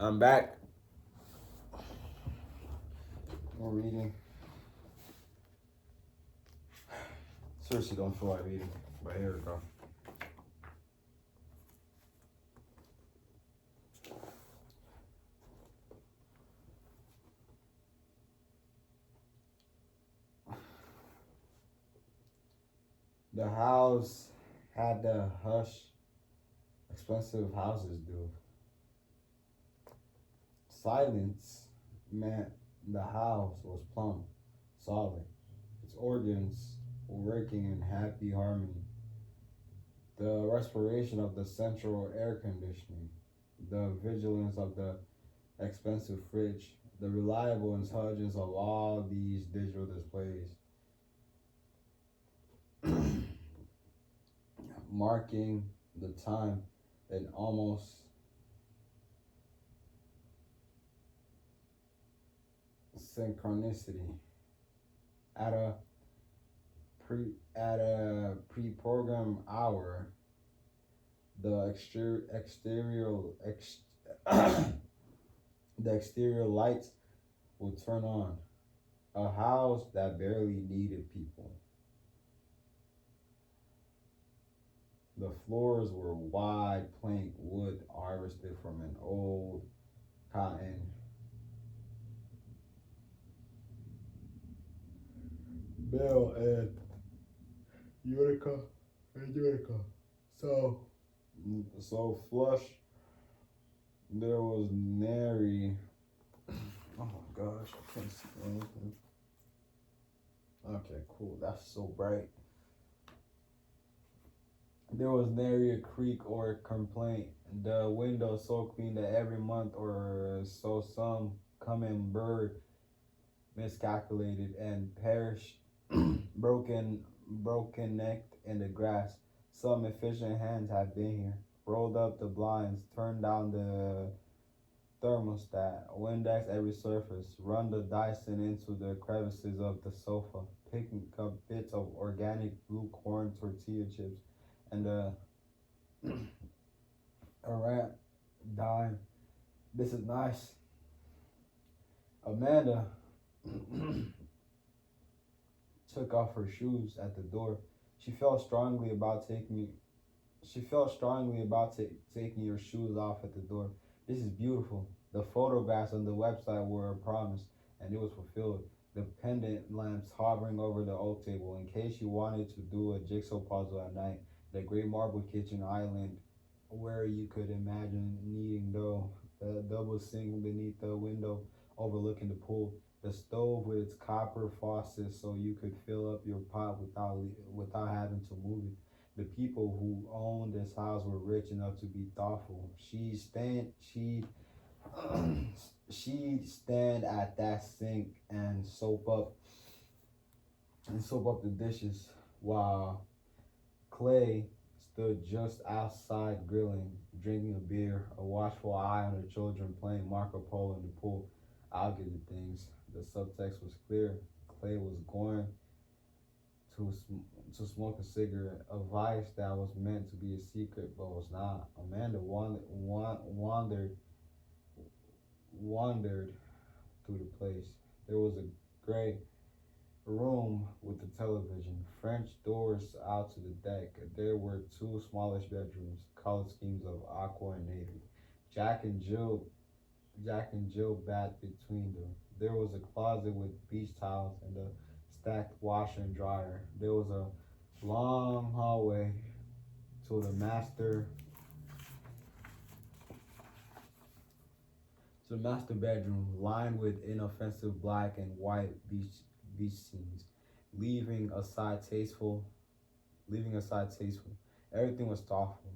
I'm back. We're reading. Seriously, don't feel like reading, but here we go. The house had the hush expensive houses do. Silence meant the house was plumb, solid. Its organs were working in happy harmony. The respiration of the central air conditioning, the vigilance of the expensive fridge, the reliable intelligence of all these digital displays, marking the time in almost synchronicity. At a pre-programmed hour, the the exterior lights would turn on. A house that barely needed people. The floors were wide plank wood harvested from an old cotton bale and Utica. So so flush there was nary. Oh my gosh, I can't see anything. Okay, cool. That's so bright. There was nary a creak or a complaint. The window so clean that every month or so some coming bird miscalculated and perished, broken necked in the grass. Some efficient hands have been here, rolled up the blinds, turned down the thermostat, Windex every surface, run the Dyson into the crevices of the sofa, picking up bits of organic blue corn tortilla chips, and a rat dime. This is nice. Amanda took off her shoes at the door. She felt strongly about taking your shoes off at the door. This is beautiful. The photographs on the website were a promise, and it was fulfilled. The pendant lamps hovering over the oak table in case you wanted to do a jigsaw puzzle at night. The great marble kitchen island where you could imagine kneading dough. The double sink beneath the window overlooking the pool. The stove with its copper faucet so you could fill up your pot without having to move it. The people who owned this house were rich enough to be thoughtful. She'd stand at that sink and soap up the dishes while Clay stood just outside grilling, drinking a beer, a watchful eye on the children playing Marco Polo in the pool. I'll get the things. The subtext was clear. Clay was going to smoke a cigarette, a vice that was meant to be a secret but was not. Amanda wandered through the place. There was a gray room with a television, French doors out to the deck. There were two smallish bedrooms, color schemes of aqua and navy. Jack and Jill bat between them. There was a closet with beach towels and a stacked washer and dryer. There was a long hallway to the master bedroom, lined with inoffensive black and white beach scenes, leaving aside tasteful. Everything was thoughtful.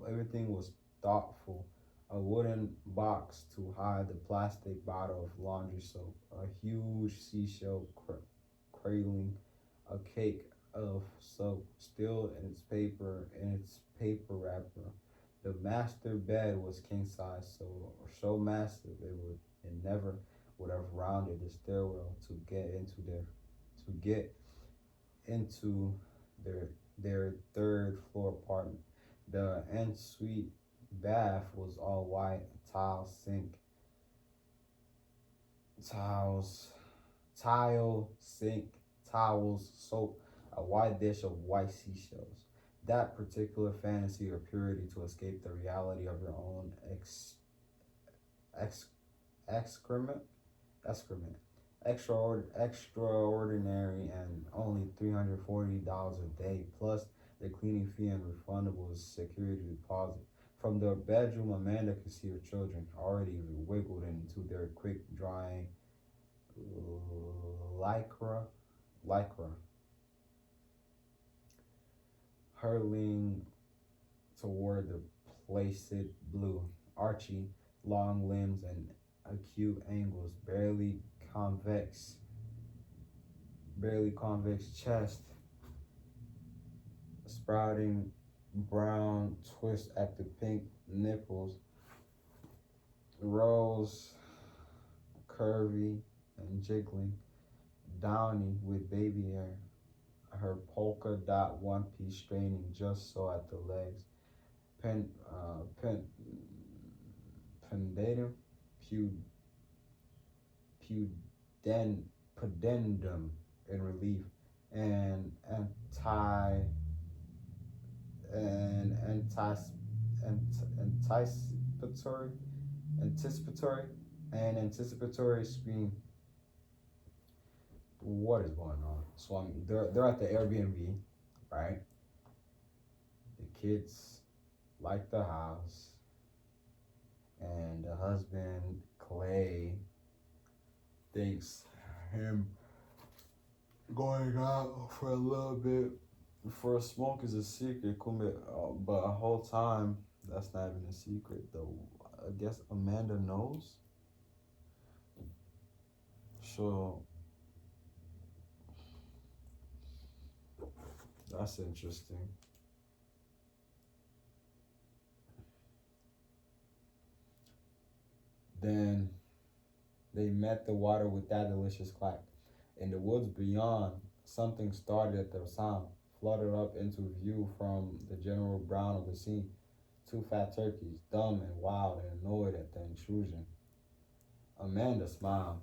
Everything was thoughtful. A wooden box to hide the plastic bottle of laundry soap, a huge seashell cradling a cake of soap, still in its paper wrapper. The master bed was king size, so massive it never would have rounded the stairwell to get into their third floor apartment. The ensuite Bath was all white, tiles, tile, sink, towels, soap, a white dish of white seashells. That particular fantasy or purity to escape the reality of your own ex, excrement, excrement. Extraordinary and only $340 a day, plus the cleaning fee and refundable security deposit. From the bedroom, Amanda could see her children already wiggled into their quick drying lycra, hurling toward the placid blue. Archie, long limbs and acute angles, convex, barely convex chest, sprouting brown twist at the pink nipples, rose, curvy and jiggling, downy with baby hair, her polka dot one piece straining just so at the legs, pen, pendatum, puden, pudendum in relief, and and anti, anticipatory, anticipatory, anticipatory scream. What is going on? So they're at the Airbnb, right? The kids like the house, and the husband Clay thinks him going out for a little bit for a smoke is a secret, but a whole time that's not even a secret though. I guess Amanda knows. So that's interesting. Then they met the water with that delicious clack. In the woods beyond, something started at the sound, fluttered up into view from the general brown of the scene. Two fat turkeys, dumb and wild and annoyed at the intrusion. Amanda smiled.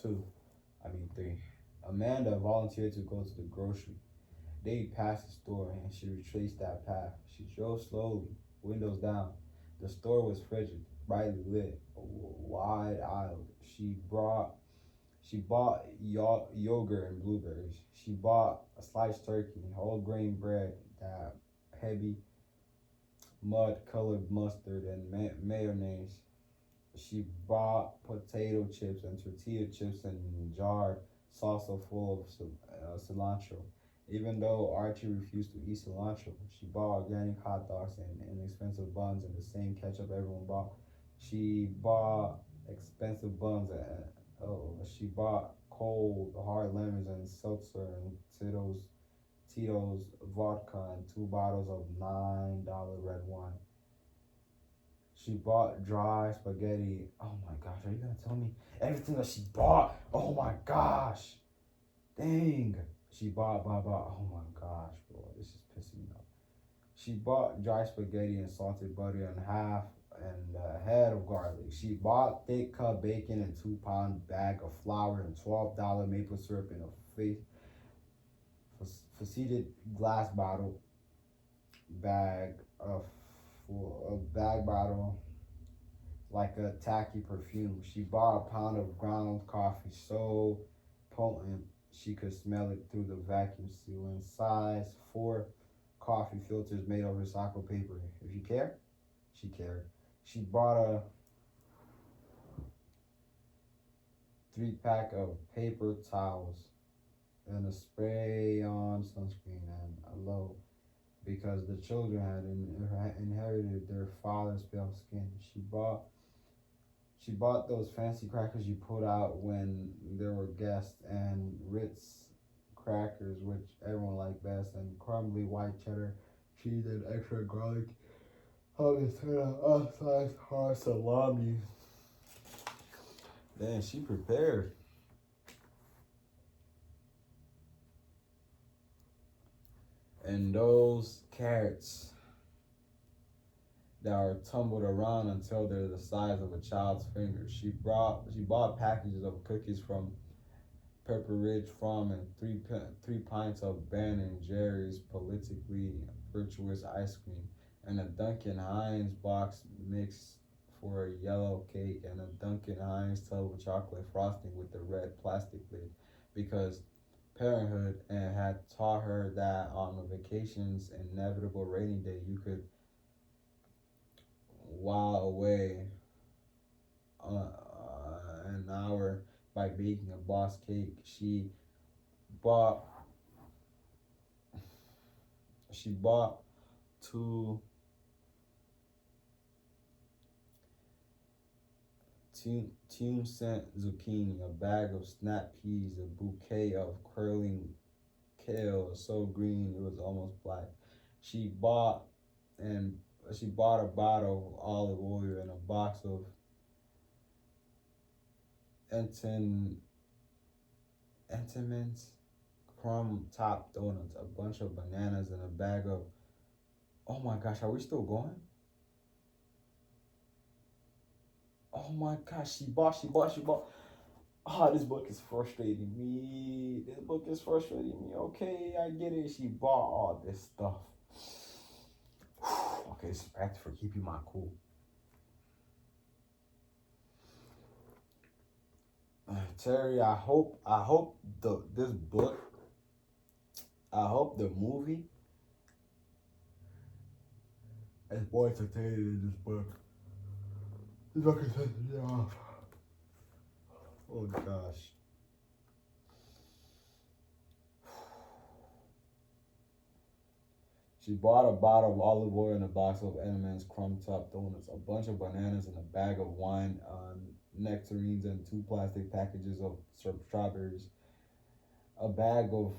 Three. Amanda volunteered to go to the grocery. They passed the store and she retraced that path. She drove slowly, windows down. The store was frigid, brightly lit, wide aisled. She bought yogurt and blueberries. She bought a sliced turkey, whole grain bread, that heavy mud-colored mustard and mayonnaise. She bought potato chips and tortilla chips and jarred salsa full of cilantro. Even though Archie refused to eat cilantro, she bought organic hot dogs and inexpensive buns and the same ketchup everyone bought. She bought expensive buns and she bought cold hard lemons and seltzer and Tito's vodka and two bottles of $9 red wine. She bought dry spaghetti. Oh my gosh, are you gonna tell me everything that she bought? Oh my gosh. Dang. She bought. Oh my gosh, bro. This is pissing me off. She bought dry spaghetti and salted butter and a head of garlic. She bought thick cut bacon and 2 pound bag of flour and $12 maple syrup in a faceted glass bottle bag bottle like a tacky perfume. She bought a pound of ground coffee so potent she could smell it through the vacuum seal, and size 4 coffee filters made of recycled paper. If you care, she cared. She bought a 3-pack of paper towels and a spray-on sunscreen and a low because the children had inherited their father's pale skin. She bought those fancy crackers you put out when there were guests, and Ritz crackers, which everyone liked best, and crumbly white cheddar cheese and extra garlic on the sliced hard salami. Then she prepared. And those carrots, that are tumbled around until they're the size of a child's finger. She bought packages of cookies from Pepper Ridge Farm and three pints of Ben and Jerry's politically virtuous ice cream, and a Duncan Hines box mix for a yellow cake, and a Duncan Hines tub of chocolate frosting with the red plastic lid, because parenthood and had taught her that on a vacation's inevitable rainy day you could while away an hour by baking a boss cake. Bought she bought two tune cent zucchini, a bag of snap peas, a bouquet of curling kale so green it was almost black. She bought and she bought a bottle of olive oil and a box of Entenmann's crumb top donuts, a bunch of bananas, and a bag of. Oh my gosh, are we still going? Oh my gosh, she bought. Ah, this book is frustrating me. This book is frustrating me. Okay, I get it. She bought all this stuff. Okay, this is practice for keeping my cool. Terry, I hope this book, I hope the movie is more entertaining than this book. This book is pissing me off. Oh gosh. She bought a bottle of olive oil and a box of Entenmann's crumb top donuts, a bunch of bananas, and a bag of wine, nectarines, and two plastic packages of strawberries, a bag of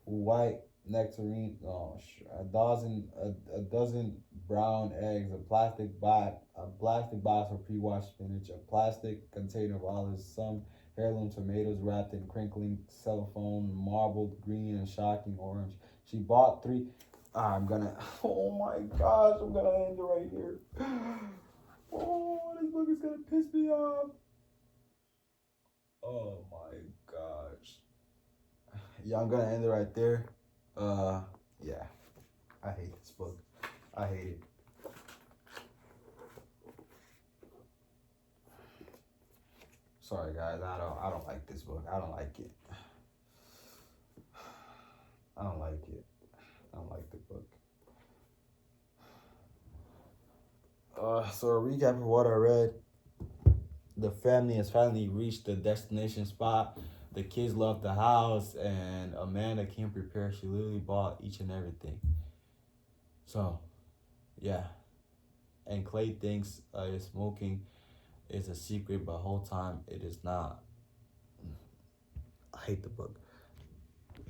white nectarine, a dozen brown eggs, a plastic box of pre-washed spinach, a plastic container of olives, some heirloom tomatoes wrapped in crinkling cellophane, marbled green and shocking orange. She bought three. I'm gonna. Oh my gosh! I'm gonna end it right here. Oh, this book is gonna piss me off. Oh my gosh. Yeah, I'm gonna end it right there. Uh, yeah, I hate this book. I hate it. Sorry guys, I don't like this book. I don't like it. I don't like it. I don't like the book. So a recap of what I read. The family has finally reached the destination spot. The kids left the house, and Amanda came prepared. She literally bought each and everything. So, yeah. And Clay thinks smoking is a secret, but whole time it is not. I hate the book.